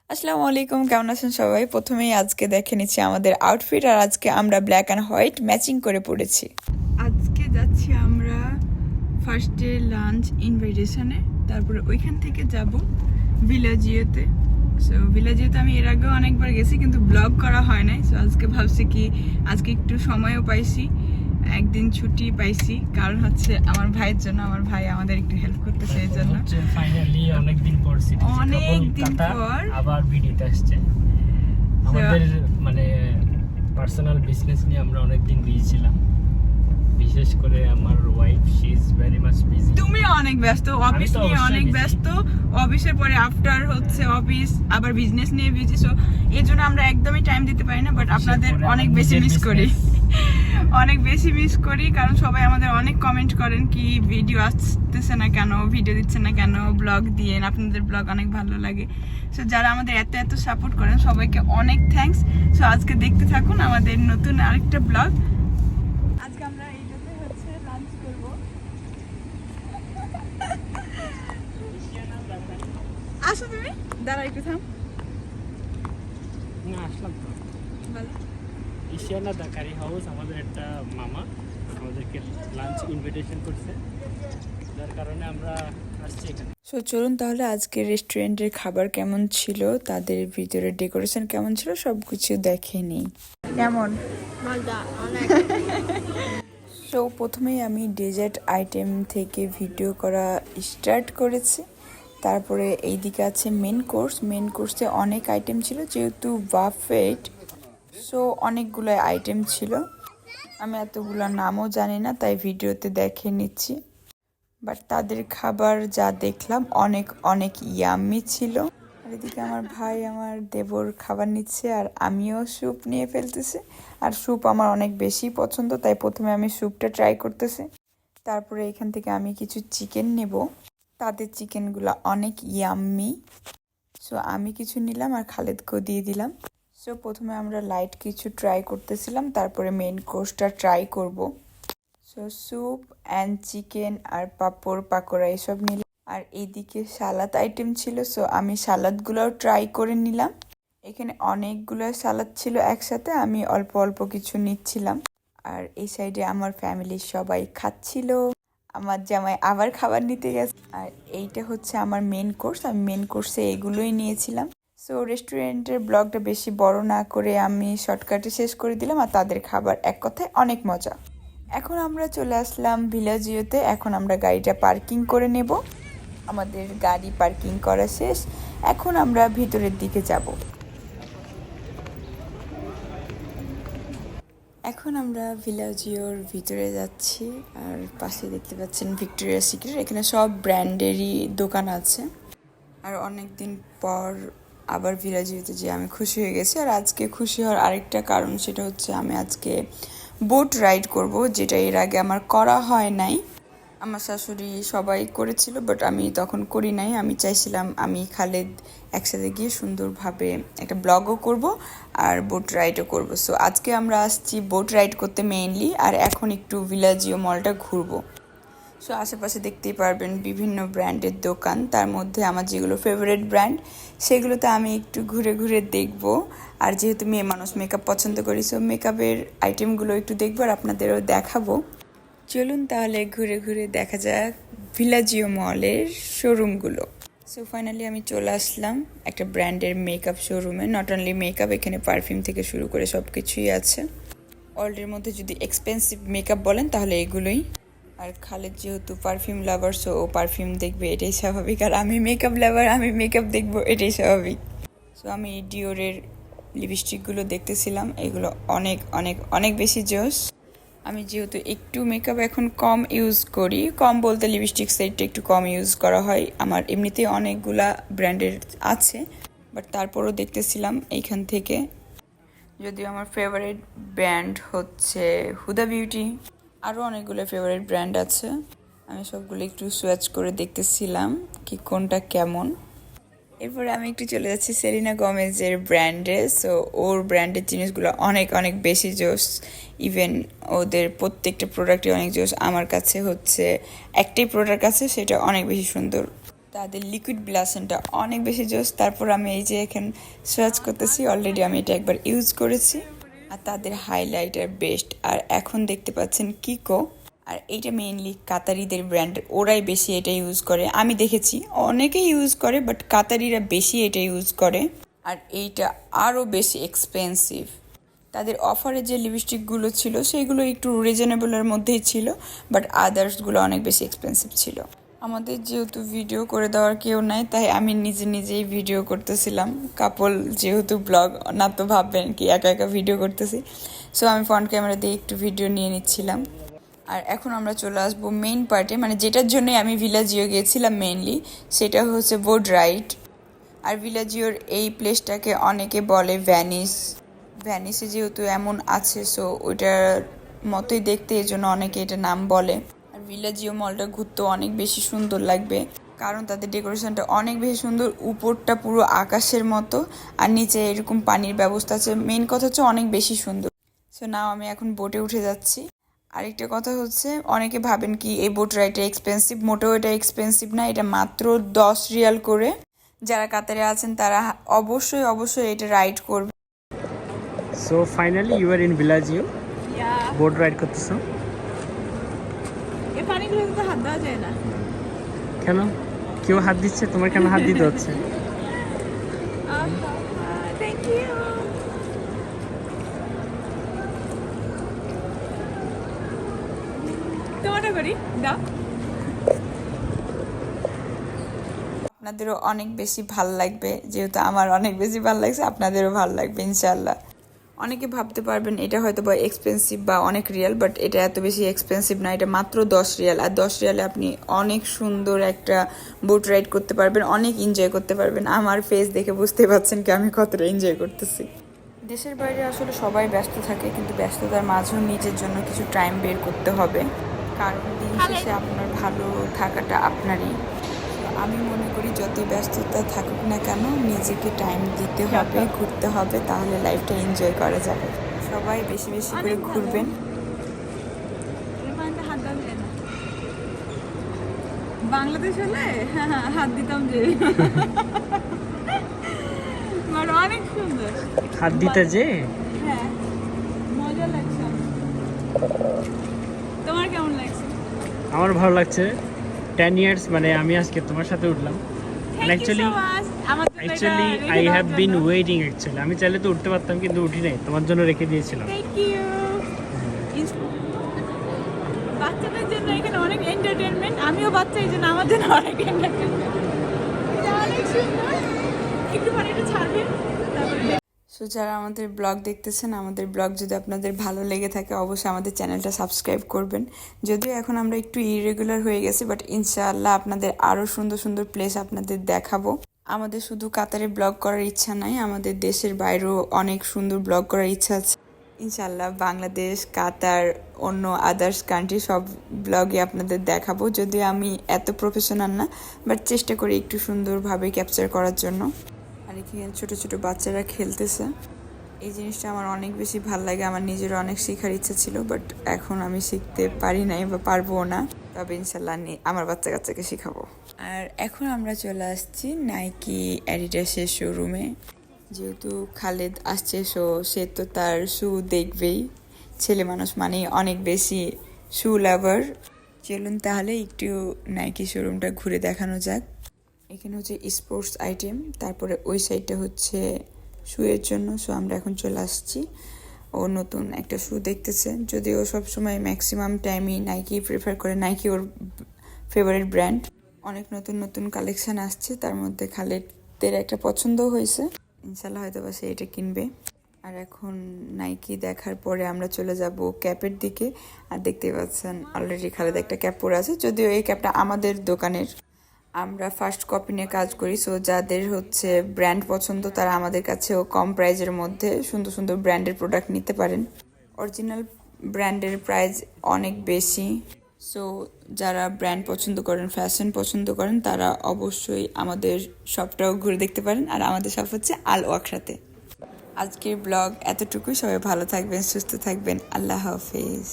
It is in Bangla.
আসসালামুআলাইকুম, কেমন আছেন সবাই? প্রথমেই আজকে দেখে নিচ্ছি আমাদের আউটফিট, আর আজকে আমরা ব্ল্যাক অ্যান্ড হোয়াইট ম্যাচিং করে পড়েছি। আজকে যাচ্ছি আমরা ফার্স্টে লাঞ্চ ইনভাইটেশনে, তারপরে ওইখান থেকে যাব ভিলাজিওতে। সো ভিলাজিওতে আমি এর আগেও অনেকবার গেছি, কিন্তু ব্লগ করা হয় নাই। সো আজকে ভাবছি কি আজকে একটু সময়ও পাইছি, একদিন ছুটি পাইছি, কারণ হচ্ছে আমার ভাইয়ের জন্য। আমার ভাই আমাদের একটু হেল্প করতেছে, এই জন্য ফাইনালি অনেকদিন পর আবার ভিডিওতে আসছে। আমাদের মানে পার্সোনাল বিজনেস নিয়ে আমরা অনেকদিন বিজি ছিলাম, বিশেষ করে আমার wife, she is very much busy. তুমি অনেক ব্যস্ত, অফিস নিয়ে অনেক ব্যস্ত, অফিসের পরে আফটার হচ্ছে অফিস, আবার বিজনেস নিয়ে বিজি। সো এই জন্য আমরা একদমই টাইম দিতে পারি না, বাট আপনাদের অনেক বেশি মিস করি, অনেক বেশি মিস করি, কারণ সবাই আমাদের অনেক কমেন্ট করেন কি ভিডিও আসতেছে না কেন, ভিডিও দিচ্ছে না কেন, ব্লগ দিয়ে, আপনাদের ব্লগ অনেক ভালো লাগে। সো যারা আমাদের এত এত সাপোর্ট করেন সবাইকে অনেক থ্যাঙ্কস। সো আজকে দেখতে থাকুন আমাদের নতুন আরেকটা ব্লগ। আজকে আমরা এইটাতে হচ্ছে লাঞ্চ করব। আসো তুমি, দাঁড়া একটু থাম। না আসলাম তো বলো। ইশিয়ানা দাকারি হাউস, আমাদের একটা মামা আমাদেরকে লাঞ্চ ইনভিটেশন করছে, যার কারণে আমরা আসছি এখানে। সো চলুন তাহলে আজকে রেস্টুরেন্টের খাবার কেমন ছিল, তাদের ভিতরে ডেকোরেশন কেমন ছিল, সব কিছু দেখে নিই। কেমন? সো প্রথমেই আমি ডেজার্ট আইটেম থেকে ভিডিও করা স্টার্ট করেছি। তারপরে এইদিকে আছে মেন কোর্স। মেন কোর্সে অনেক আইটেম ছিল, যেহেতু বাফেট, সো অনেকগুলো আইটেম ছিল। আমি এতগুলো নামও জানি না, তাই ভিডিওতে দেখে নিচ্ছি। বাট তাদের খাবার যা দেখলাম অনেক অনেক ইয়াম্মি ছিল। আর এদিকে আমার ভাই আমার দেবর খাবার নিচ্ছে, আর আমিও স্যুপ নিয়ে ফেলতেছি। আর স্যুপ আমার অনেক বেশি পছন্দ, তাই প্রথমে আমি স্যুপটা ট্রাই করতেছি। তারপরে এখান থেকে আমি কিছু চিকেন নেব, তাদের চিকেনগুলো অনেক ইয়াম্মি। সো আমি কিছু নিলাম আর খালেদকেও দিয়ে দিলাম। সো প্রথমে আমরা লাইট কিছু ট্রাই করতেছিলাম, তারপরে মেন কোর্সটা ট্রাই করব। সো স্যুপ অ্যান্ড চিকেন আর পাঁপড় পাকোড়া এসব নিলাম। আর এইদিকে সালাদ আইটেম ছিল, সো আমি সালাদগুলোও ট্রাই করে নিলাম। এখানে অনেকগুলো সালাদ ছিল একসাথে, আমি অল্প অল্প কিছু নিচ্ছিলাম। আর এই সাইডে আমার ফ্যামিলির সবাই খাচ্ছিল, আমার জামাই আবার খাবার নিতে গেছে। আর এইটা হচ্ছে আমার মেন কোর্স, আমি মেন কোর্সে এগুলোই নিয়েছিলাম। সো রেস্টুরেন্টের ব্লগটা বেশি বড় না করে আমি শর্টকাটে শেষ করে দিলাম। আর তাদের খাবার এক কথায় অনেক মজা। এখন আমরা চলে আসলাম ভিলাজিওতে। এখন আমরা গাড়িটা পার্কিং করে নেব। আমাদের গাড়ি পার্কিং করা শেষ, এখন আমরা ভিতরের দিকে যাব। এখন আমরা ভিলাজিওর ভিতরে যাচ্ছি, আর পাশে দেখতে পাচ্ছেন ভিক্টোরিয়া সিক্রেট। এখানে সব ব্র্যান্ডেরই দোকান আছে। আর অনেক দিন পর আবার ভিলাজিওতে যে আমি খুশি হয়ে গেছি। আর আজকে খুশি হওয়ার আরেকটা কারণ, সেটা হচ্ছে আমি আজকে বোট রাইড করব, যেটা এর আগে আমার করা হয় নাই। আমার শাশুড়ি সবাই করেছিল, বাট আমি তখন করি নাই। আমি চাইছিলাম আমি খালেদ একসাথে গিয়ে সুন্দরভাবে একটা ব্লগও করব আর বোট রাইডও করব। সো আজকে আমরা আসছি বোট রাইড করতে মেইনলি, আর এখন একটু ভিলাজিও মলটা ঘুরবো। সো আশেপাশে দেখতেই পারবেন বিভিন্ন ব্র্যান্ডের দোকান, তার মধ্যে আমার যেগুলো ফেভারিট ব্র্যান্ড সেগুলোতে আমি একটু ঘুরে ঘুরে দেখব। আর যেহেতু মেয়ে মানুষ মেকআপ পছন্দ করি, সো মেকআপের আইটেমগুলো একটু দেখবো আর আপনাদেরও দেখাবো। চলুন তাহলে ঘুরে ঘুরে দেখা যাক ভিলাজিও মলের শোরুমগুলো। সো ফাইনালি আমি চলে আসলাম একটা ব্র্যান্ডের মেকআপ শোরুমে। নট অনলি মেকআপ, এখানে পারফিউম থেকে শুরু করে সব কিছুই আছে। ওয়ার্ল্ডের মধ্যে যদি এক্সপেন্সিভ মেকআপ বলেন তাহলে এগুলোই। আর খালেদ যেহেতু পারফিউম লাভার, সো ও পারফিউম দেখবে, এটাই স্বাভাবিক। আর আমি মেকআপ লাভার, আমি মেকআপ দেখবো, এটাই স্বাভাবিক। সো আমি ডিওরের লিপস্টিকগুলো দেখতেছিলাম, এগুলো অনেক অনেক অনেক বেশি জোস। আমি যেহেতু একটু মেকআপ এখন কম ইউজ করি, কম বলতে লিপস্টিক সেটটা একটু কম ইউজ করা হয়। আমার এমনিতেই অনেকগুলা ব্র্যান্ডের আছে, বাট তারপরও দেখতেছিলাম এইখান থেকে। যদিও আমার ফেভারিট ব্র্যান্ড হচ্ছে হুদা বিউটি, আরও অনেকগুলো ফেভারিট ব্র্যান্ড আছে। আমি সবগুলো একটু সোয়াচ করে দেখতেছিলাম কি কোনটা কেমন। এরপরে আমি একটু চলে যাচ্ছি সেলিনা গোমেজের ব্র্যান্ডে। সো ওর ব্র্যান্ডের জিনিসগুলো অনেক অনেক বেশি জোস। ইভেন ওদের প্রত্যেকটা প্রোডাক্টই অনেক জোস। আমার কাছে হচ্ছে একটাই প্রোডাক্ট আছে, সেটা অনেক বেশি সুন্দর। তাদের লিকুইড ব্লাশনটা অনেক বেশি জোস। তারপর আমি এই যে এখানে সার্চ করতেছি, অলরেডি আমি এটা একবার ইউজ করেছি। আর তাদের হাইলাইটার বেস্ট। আর এখন দেখতে পাচ্ছেন কিকো, আর এইটা মেইনলি কাতারিদের ব্র্যান্ড, ওরাই বেশি এটা ইউজ করে। আমি দেখেছি অনেকেই ইউজ করে, বাট কাতারিরা বেশি এটা ইউজ করে। আর এইটা আরও বেশি এক্সপেন্সিভ। তাদের অফারে যে লিপস্টিকগুলো ছিল সেগুলো একটু রিজনেবলের মধ্যেই ছিল, বাট আদার্সগুলো অনেক বেশি এক্সপেন্সিভ ছিল। আমাদের যেহেতু ভিডিও করে দেওয়ার কেউ নাই, তাই আমি নিজেই ভিডিও করতেছিলাম। কাপল যেহেতু ব্লগ, না তো ভাববেন কি একা একা ভিডিও করতেছি। সো আমি ফ্রন্ট ক্যামেরা দিয়ে একটু ভিডিও নিয়ে নিচ্ছিলাম। আর এখন আমরা চলে আসবো মেইন পার্টে, মানে যেটার জন্যই আমি ভিলাজিও গিয়েছিলাম মেইনলি, সেটা হচ্ছে বোট রাইড। আর ভিলাজিওর এই প্লেসটাকে অনেকে বলে ভ্যানিসে যেহেতু এমন আছে, সো ওইটার মতোই দেখতে, এই জন্য অনেকে এটা নাম বলে। আর ভিলাজিও মলটা ঘুরতেও অনেক বেশি সুন্দর লাগবে, কারণ তাদের ডেকোরেশনটা অনেক বেশি সুন্দর। উপরটা পুরো আকাশের মতো, আর নিচে এরকম পানির ব্যবস্থা আছে। মেইন কথা হচ্ছে অনেক বেশি সুন্দর। সো নাও আমি এখন বোটে উঠে যাচ্ছি। আরেকটা কথা হচ্ছে, অনেকে ভাবেন কি এই বোট রাইডটা এক্সপেন্সিভ, মোটেও এটা এক্সপেন্সিভ না। এটা মাত্র 10 রিয়াল করে। যারা কাতারে আছেন তারা অবশ্যই এটা রাইড করবে। So finally you are in Villaggio, boat ride করতেছো। এই পানিগুলোতে তো হাত দেওয়া যায় না। কেন? কেউ হাত দিচ্ছে, তোমার কেন হাত দিতে হচ্ছে? Thank you. তোমারটা করি দাও। আপনাদেরও অনেক বেশি ভাল লাগবে, যেহেতু আমার অনেক বেশি ভাল লাগছে, আপনাদেরও ভাল লাগবে ইনশাআল্লাহ। অনেকে ভাবতে পারবেন এটা হয়তো বা এক্সপেন্সিভ বা অনেক রিয়াল, বাট এটা এত বেশি এক্সপেন্সিভ না। এটা মাত্র 10 রিয়াল, আর 10 রিয়ালে আপনি অনেক সুন্দর একটা বোট রাইড করতে পারবেন, অনেক এনজয় করতে পারবেন। আমার ফেস দেখে বুঝতে পারছেন কি আমি কতটা এনজয় করতেছি। দেশের বাইরে আসলে সবাই ব্যস্ত থাকে, কিন্তু ব্যস্ততার মাঝেও নিজের জন্য কিছু টাইম বের করতে হবে, কারণ দিন শেষে আপনার ভালো থাকাটা আপনারই। আমি মনে করি যত ব্যস্ততা থাকুক না কেন, নিজেকে টাইম দিতে হবে, ঘুরতে হবে, তাহলে লাইফটা এনজয় করা যাবে। সবাই বেশি বেশি করে ঘুরবেন। বাংলাদেশ হলে হাত দিতাম যে, অনেক সুন্দর হাত দিতে যে। হ্যাঁ, মজা লাগছে। তোমার কেমন লাগছে? আমার ভালো লাগছে। 10 ইয়ার্স মানে আমি আজকে তোমার সাথে উঠলাম। Actually I have been waiting. Actually আমি চাইলে তো উঠতে পারতাম, কিন্তু উঠি নাই, তোমার জন্য রেখে দিয়েছিলাম। Thank you. বাচ্চাদের জন্য এখানে অনেক এন্টারটেইনমেন্ট, আমিও বাচ্চা, এই জন্য আমার জন্য অনেক এন্টারটেইনমেন্ট। অনেক সুন্দর। একটু পানিটা ছাড়বেন তারপরে। সো যারা আমাদের ব্লগ দেখতেছেন, আমাদের ব্লগ যদি আপনাদের ভালো লেগে থাকে, অবশ্যই আমাদের চ্যানেলটা সাবস্ক্রাইব করবেন। যদিও এখন আমরা একটু ইরেগুলার হয়ে গেছি, বাট ইনশাআল্লাহ আপনাদের আরও সুন্দর সুন্দর প্লেস আপনাদের দেখাবো। আমাদের শুধু কাতারে ব্লগ করার ইচ্ছা নাই, আমাদের দেশের বাইরেও অনেক সুন্দর ব্লগ করার ইচ্ছা আছে ইনশাআল্লাহ। বাংলাদেশ, কাতার, অন্য আদার্স কান্ট্রি সব ব্লগে আপনাদের দেখাবো। যদিও আমি এত প্রফেশনাল না, বাট চেষ্টা করি একটু সুন্দরভাবে ক্যাপচার করার জন্য। আর এখানে ছোটো ছোটো বাচ্চারা খেলতেছে, এই জিনিসটা আমার অনেক বেশি ভাল লাগে। আমার নিজেরও অনেক শেখার ইচ্ছা ছিল, বাট এখন আমি শিখতে পারি নাই বা পারবো না। তবে ইনশাল্লাহ আমার বাচ্চা কাচ্চাকে শেখাবো। আর এখন আমরা চলে আসছি নাইকি অ্যাডিডাসের শোরুমে। যেহেতু খালেদ আসছে, সে তো তার শু দেখবেই। ছেলে মানুষ মানেই অনেক বেশি শু লাভার। চলুন তাহলে একটু নাইকি শোরুমটা ঘুরে দেখানো যাক। এখানে হচ্ছে স্পোর্টস আইটেম, তারপরে ওই সাইডটা হচ্ছে শুয়ের জন্য। সো আমরা এখন চলে আসছি। ও নতুন একটা শু দেখতেছে, যদিও সবসময় ম্যাক্সিমাম টাইমই নাইকি প্রেফার করে, নাইকি ওর ফেভারিট ব্র্যান্ড। অনেক নতুন নতুন কালেকশান আসছে, তার মধ্যে খালেদের একটা পছন্দ হয়েছে, ইনশাল্লাহ হয়তো বা সে এটা কিনবে। আর এখন নাইকি দেখার পরে আমরা চলে যাব ক্যাপের দিকে। আর দেখতে পাচ্ছেন অলরেডি খালেদ একটা ক্যাপ পরে আছে, যদিও এই ক্যাপটা আমাদের দোকানের। আমরা ফার্স্ট কপি নিয়ে কাজ করি, সো যাদের হচ্ছে ব্র্যান্ড পছন্দ তারা আমাদের কাছেও কম প্রাইজের মধ্যে সুন্দর সুন্দর ব্র্যান্ডের প্রোডাক্ট নিতে পারেন। অরিজিনাল ব্র্যান্ডের প্রাইস অনেক বেশি, সো যারা ব্র্যান্ড পছন্দ করেন, ফ্যাশন পছন্দ করেন, তারা অবশ্যই আমাদের শপটাও ঘুরে দেখতে পারেন। আর আমাদের শপ হচ্ছে আল ওয়াকরাতে। আজকের ব্লগ এতটুকুই। সবাই ভালো থাকবেন, সুস্থ থাকবেন। আল্লাহ হাফেজ।